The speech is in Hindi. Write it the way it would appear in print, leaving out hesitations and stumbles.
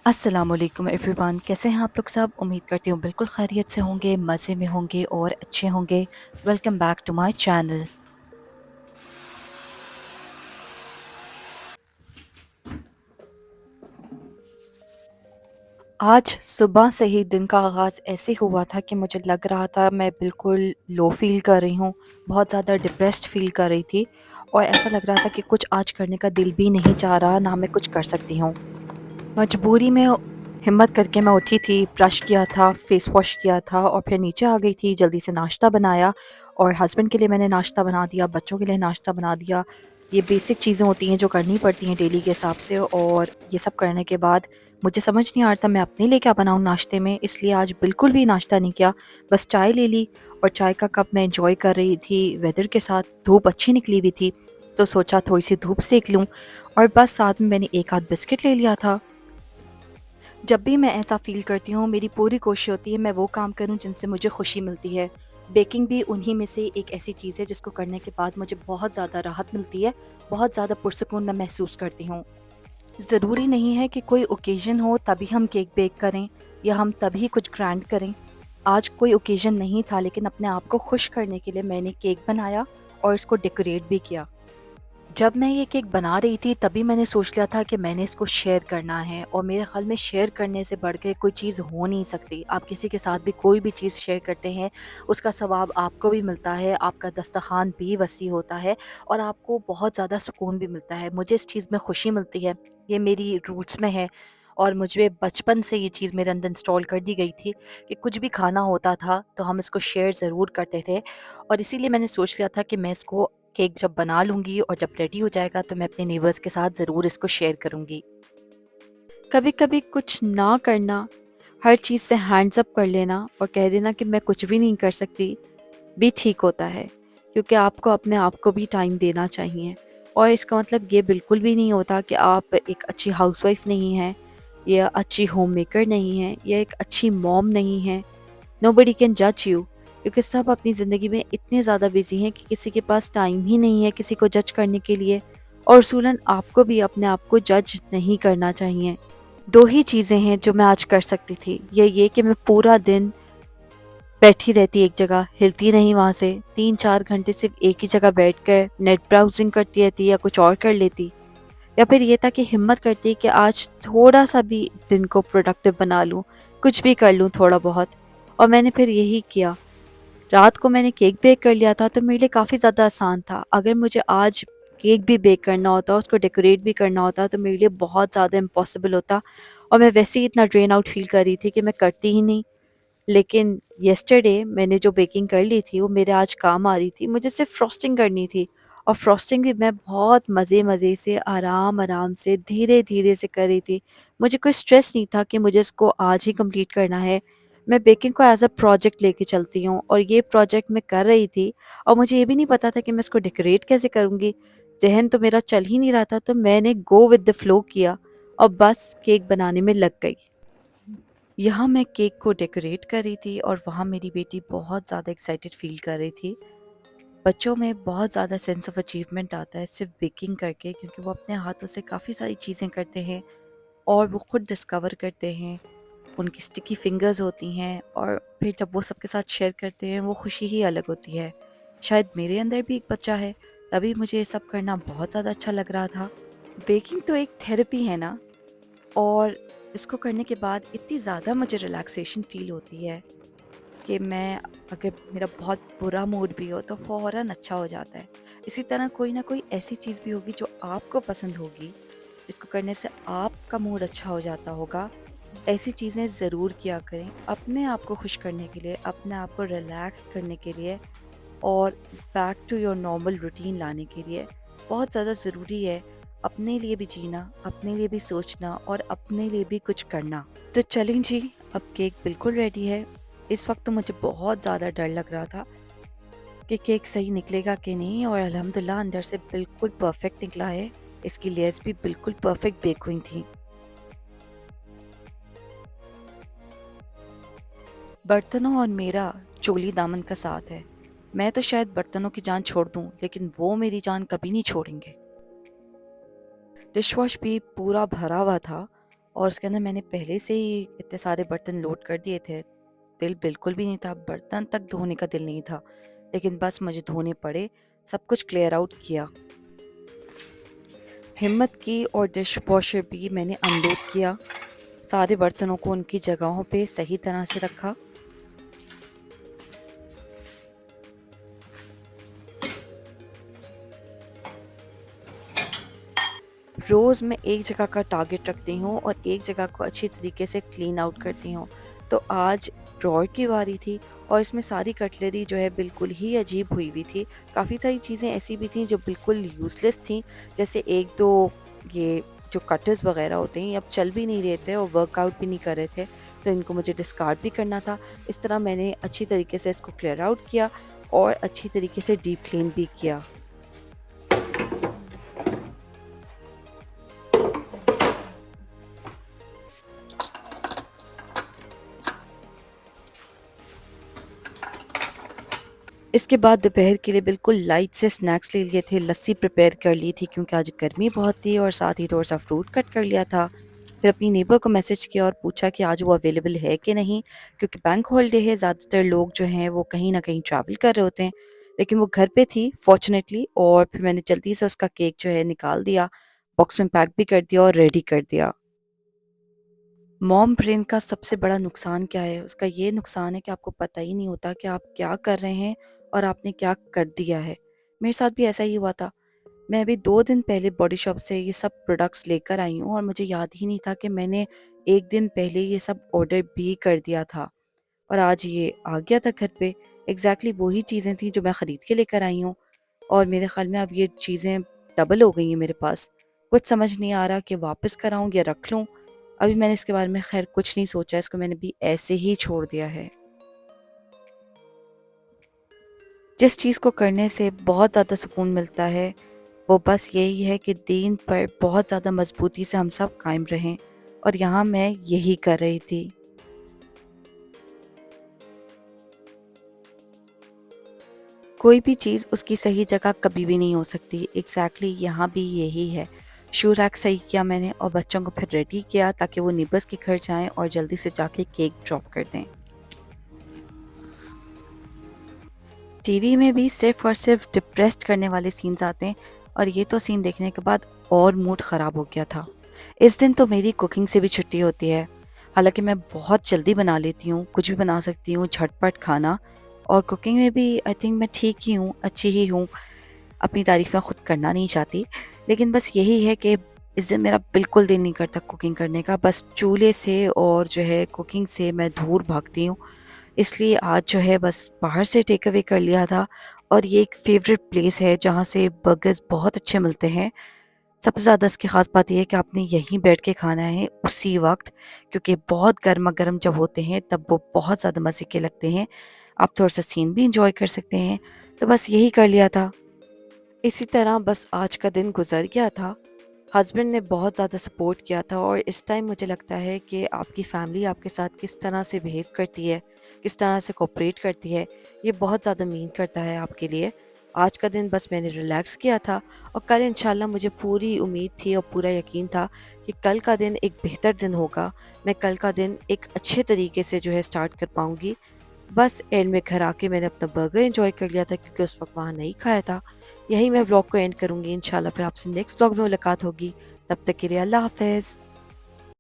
अस्सलामुअलैकुम एवरीवन, कैसे हैं आप लोग सब। उम्मीद करती हूँ बिल्कुल खैरियत से होंगे, मज़े में होंगे और अच्छे होंगे। Welcome back to my channel. आज सुबह से ही दिन का आगाज़ ऐसे हुआ था कि मुझे लग रहा था मैं बिल्कुल लो फील कर रही हूँ, बहुत ज़्यादा डिप्रेस्ड फील कर रही थी और ऐसा लग रहा था कि कुछ आज करने का दिल भी नहीं चाह रहा, ना मैं कुछ कर सकती हूँ। मजबूरी में हिम्मत करके मैं उठी थी, ब्रश किया था, फेस वॉश किया था और फिर नीचे आ गई थी, जल्दी से नाश्ता बनाया और हस्बैंड के लिए मैंने नाश्ता बना दिया, बच्चों के लिए नाश्ता बना दिया। ये बेसिक चीज़ें होती हैं जो करनी पड़ती हैं डेली के हिसाब से, और ये सब करने के बाद मुझे समझ नहीं आ रहा था मैं अपने लिए क्या बनाऊँ नाश्ते में, इसलिए आज बिल्कुल भी नाश्ता नहीं किया। बस चाय ले ली और चाय का कप मैं एन्जॉय कर रही थी वेदर के साथ। धूप अच्छी निकली हुई थी, तो सोचा थोड़ी-सी धूप सेक लूँ और बस साथ में मैंने 1 आध बिस्किट ले लिया था। जब भी मैं ऐसा फ़ील करती हूँ, मेरी पूरी कोशिश होती है मैं वो काम करूँ जिनसे मुझे खुशी मिलती है। बेकिंग भी उन्हीं में से एक ऐसी चीज़ है जिसको करने के बाद मुझे बहुत ज़्यादा राहत मिलती है, बहुत ज़्यादा पुरसुकून मैं महसूस करती हूँ। ज़रूरी नहीं है कि कोई ओकेज़न हो तभी हम केक बेक करें या हम तभी कुछ ग्रैंड करें। आज कोई ओकेज़न नहीं था, लेकिन अपने आप को खुश करने के लिए मैंने केक बनाया और इसको डेकोरेट भी किया। जब मैं ये केक बना रही थी तभी मैंने सोच लिया था कि मैंने इसको शेयर करना है, और मेरे ख़्याल में शेयर करने से बढ़ के कोई चीज़ हो नहीं सकती। आप किसी के साथ भी कोई भी चीज़ शेयर करते हैं, उसका सवाब आपको भी मिलता है, आपका दस्तरख़्वान भी वसी होता है और आपको बहुत ज़्यादा सुकून भी मिलता है। मुझे इस चीज़ में खुशी मिलती है, ये मेरी रूट्स में है और मुझे बचपन से ये चीज़ मेरे अंदर इंस्टॉल कर दी गई थी कि कुछ भी खाना होता था तो हम इसको शेयर ज़रूर करते थे, और इसीलिए मैंने सोच लिया था कि मैं इसको केक जब बना लूँगी और जब रेडी हो जाएगा तो मैं अपने नेबर्स के साथ ज़रूर इसको शेयर करूँगी। कभी-कभी कुछ ना करना, हर चीज़ से हैंड्स अप कर लेना और कह देना कि मैं कुछ भी नहीं कर सकती, भी ठीक होता है, क्योंकि आपको अपने आप को भी टाइम देना चाहिए। और इसका मतलब ये बिल्कुल भी नहीं होता कि आप एक अच्छी हाउसवाइफ़ नहीं हैं, या अच्छी होममेकर नहीं हैं, या एक अच्छी मॉम नहीं हैं। नोबडी कैन जज यू, क्योंकि सब अपनी ज़िंदगी में इतने ज़्यादा बिजी हैं कि किसी के पास टाइम ही नहीं है किसी को जज करने के लिए। और उसूलन आपको भी अपने आप को जज नहीं करना चाहिए। दो ही चीज़ें हैं जो मैं आज कर सकती थी, ये कि मैं पूरा दिन बैठी रहती एक जगह, हिलती नहीं वहाँ से, 3-4 घंटे सिर्फ एक ही जगह बैठ कर नेट ब्राउजिंग करती रहती या कुछ और कर लेती, या फिर ये था कि हिम्मत करती कि आज थोड़ा सा भी दिन को प्रोडक्टिव बना लूँ, कुछ भी कर लूँ थोड़ा बहुत। और मैंने फिर यही किया। रात को मैंने केक बेक कर लिया था तो मेरे लिए काफ़ी ज़्यादा आसान था। अगर मुझे आज केक भी बेक करना होता, उसको डेकोरेट भी करना होता, तो मेरे लिए बहुत ज़्यादा इम्पॉसिबल होता और मैं वैसे ही इतना ड्रेन आउट फ़ील कर रही थी कि मैं करती ही नहीं। लेकिन येस्टरडे मैंने जो बेकिंग कर ली थी वो मेरे आज काम आ रही थी। मुझे सिर्फ़ फ्रॉस्टिंग करनी थी और फ्रॉस्टिंग भी मैं बहुत मज़े-मज़े से, आराम-आराम से, धीरे-धीरे से कर रही थी। मुझे कोई स्ट्रेस नहीं था कि मुझे इसको आज ही कंप्लीट करना है। मैं बेकिंग को एज़ अ प्रोजेक्ट लेके चलती हूँ और ये प्रोजेक्ट मैं कर रही थी और मुझे ये भी नहीं पता था कि मैं इसको डेकोरेट कैसे करूँगी। ज़हन तो मेरा चल ही नहीं रहा था, तो मैंने गो विद द फ्लो किया और बस केक बनाने में लग गई। यहाँ मैं केक को डेकोरेट कर रही थी और वहाँ मेरी बेटी बहुत ज़्यादा एक्साइटेड फ़ील कर रही थी। बच्चों में बहुत ज़्यादा सेंस ऑफ अचीवमेंट आता है सिर्फ बेकिंग करके, क्योंकि वो अपने हाथों से काफ़ी सारी चीज़ें करते हैं और वो खुद डिस्कवर करते हैं। उनकी स्टिकी फिंगर्स होती हैं और फिर जब वो सबके साथ शेयर करते हैं वो खुशी ही अलग होती है। शायद मेरे अंदर भी एक बच्चा है, तभी मुझे ये सब करना बहुत ज़्यादा अच्छा लग रहा था। बेकिंग तो एक थेरेपी है ना, और इसको करने के बाद इतनी ज़्यादा मुझे रिलैक्सेशन फ़ील होती है कि मैं, अगर मेरा बहुत बुरा मूड भी हो तो फ़ौरन अच्छा हो जाता है। इसी तरह कोई ना कोई ऐसी चीज़ भी होगी जो आपको पसंद होगी, जिसको करने से आपका मूड अच्छा हो जाता होगा। ऐसी चीज़ें ज़रूर किया करें अपने आप को खुश करने के लिए, अपने आप को रिलैक्स करने के लिए और back to your normal routine लाने के लिए। बहुत ज़्यादा ज़रूरी है अपने लिए भी जीना, अपने लिए भी सोचना और अपने लिए भी कुछ करना। तो चलें जी, अब केक बिल्कुल रेडी है। इस वक्त तो मुझे बहुत ज़्यादा डर लग रहा था कि केक सही निकलेगा कि नहीं, और अल्हम्दुलिल्लाह अंदर से बिल्कुल परफेक्ट निकला है। इसकी लेयर्स भी बिल्कुल परफेक्ट बेक हुई थी। बर्तनों और मेरा चोली दामन का साथ है। मैं तो शायद बर्तनों की जान छोड़ दूं, लेकिन वो मेरी जान कभी नहीं छोड़ेंगे। डिश वॉश भी पूरा भरा हुआ था और उसके अंदर मैंने पहले से ही इतने सारे बर्तन लोड कर दिए थे। दिल बिल्कुल भी नहीं था, बर्तन तक धोने का दिल नहीं था। लेकिन बस मुझे धोने पड़े, सब कुछ क्लियर आउट किया। हिम्मत की और डिश वॉशर भी मैंने अनलोड किया। सारे बर्तनों को उनकी जगहों पे सही तरह से रखा। रोज़ मैं एक जगह का टारगेट रखती हूँ और एक जगह को अच्छी तरीके से क्लीन आउट करती हूँ। तो आज ड्रॉअर की बारी थी और इसमें सारी कटलरी जो है बिल्कुल ही अजीब हुई हुई थी। काफ़ी सारी चीज़ें ऐसी भी थीं जो बिल्कुल यूज़लेस थीं, जैसे 1-2 ये जो कटर्स वग़ैरह होते हैं, ये अब चल भी नहीं रहे थे और वर्कआउट भी नहीं कर रहे थे, तो इनको मुझे डिस्कार्ड भी करना था। इस तरह मैंने अच्छी तरीके से इसको क्लियर आउट किया और अच्छी तरीके से डीप क्लीन भी किया। इसके बाद दोपहर के लिए बिल्कुल लाइट से स्नैक्स ले लिए थे, लस्सी प्रिपेयर कर ली थी क्योंकि आज गर्मी बहुत थी और साथ ही थोड़ा-सा फ्रूट कट कर लिया था। फिर अपनी नेबर को मैसेज किया और पूछा कि आज वो अवेलेबल है कि नहीं, क्योंकि बैंक हॉलिडे है, ज़्यादातर लोग जो हैं वो कहीं न कहीं ट्रैवल कर रहे होते हैं। लेकिन वो घर पे थी फॉर्च्युनेटली, और फिर मैंने जल्दी से उसका केक जो है निकाल दिया, बॉक्स में पैक भी कर दिया और रेडी कर दिया। मॉम ब्रेन का सबसे बड़ा नुकसान क्या है? उसका ये नुकसान है कि आपको पता ही नहीं होता कि आप क्या कर रहे हैं और आपने क्या कर दिया है। मेरे साथ भी ऐसा ही हुआ था। मैं अभी 2 दिन पहले बॉडी शॉप से ये सब प्रोडक्ट्स लेकर आई हूँ और मुझे याद ही नहीं था कि मैंने 1 दिन पहले ये सब ऑर्डर भी कर दिया था और आज ये आ गया था घर पे। एग्ज़ैक्टली वही चीज़ें थी जो मैं खरीद के लेकर आई हूँ और मेरे ख़्याल में अब ये चीज़ें डबल हो गई हैं मेरे पास। कुछ समझ नहीं आ रहा कि वापस कराऊँ या रख लूँ। अभी मैंने इसके बारे में ख़ैर कुछ नहीं सोचा, इसको मैंने भी ऐसे ही छोड़ दिया है। जिस चीज़ को करने से बहुत ज़्यादा सुकून मिलता है, वो बस यही है कि दीन पर बहुत ज़्यादा मज़बूती से हम सब कायम रहें, और यहाँ मैं यही कर रही थी। कोई भी चीज़ उसकी सही जगह कभी भी नहीं हो सकती। एग्ज़ैक्टली यहाँ भी यही है। शू रैक सही किया मैंने और बच्चों को फिर रेडी किया ताकि वो नेबर्स के घर जाएँ और जल्दी से जाके केक ड्रॉप कर दें। टीवी में भी सिर्फ़ और सिर्फ़ डिप्रेस्ड करने वाले सीन्स आते हैं और ये तो सीन देखने के बाद और मूड ख़राब हो गया था। इस दिन तो मेरी कुकिंग से भी छुट्टी होती है। हालाँकि मैं बहुत जल्दी बना लेती हूँ, कुछ भी बना सकती हूँ झटपट खाना, और कुकिंग में भी आई थिंक मैं ठीक ही हूँ, अच्छी ही हूँ। अपनी तारीफ़ मैं खुद करना नहीं चाहती। लेकिन बस यही है कि इस दिन मेरा बिल्कुल दिल नहीं करता कुकिंग करने का। बस चूल्हे से और जो है कुकिंग से मैं दूर भागती हूँ। इसलिए आज जो है बस बाहर से टेक अवे कर लिया था, और ये एक फ़ेवरेट प्लेस है जहाँ से बर्गर्स बहुत अच्छे मिलते हैं। सबसे ज़्यादा इसकी ख़ास बात ये है कि आपने यहीं बैठ के खाना है उसी वक़्त, क्योंकि बहुत गरमा-गरम जब होते हैं तब वो बहुत ज़्यादा मज़े के लगते हैं। आप थोड़ा-सा सीन भी एन्जॉय कर सकते हैं। तो बस यही कर लिया था। इसी तरह बस आज का दिन गुज़र गया था। हस्बैंड ने बहुत ज़्यादा सपोर्ट किया था, और इस टाइम मुझे लगता है कि आपकी फैमिली आपके साथ किस तरह से बिहेव करती है, किस तरह से कोऑपरेट करती है, ये बहुत ज़्यादा मीन करता है आपके लिए। आज का दिन बस मैंने रिलैक्स किया था, और कल इंशाल्लाह मुझे पूरी उम्मीद थी और पूरा यकीन था कि कल का दिन एक बेहतर दिन होगा। मैं कल का दिन एक अच्छे तरीके से जो है स्टार्ट कर पाऊँगी। बस एंड में घर आके मैंने अपना बर्गर एंजॉय कर लिया था क्योंकि उस वक़्त वहाँ नहीं खाया था। यहीं मैं व्लॉग को एंड करूँगी इंशाल्लाह, फिर आपसे नेक्स्ट व्लॉग में मुलाकात होगी। तब तक के लिए अल्लाह हाफ़िज़।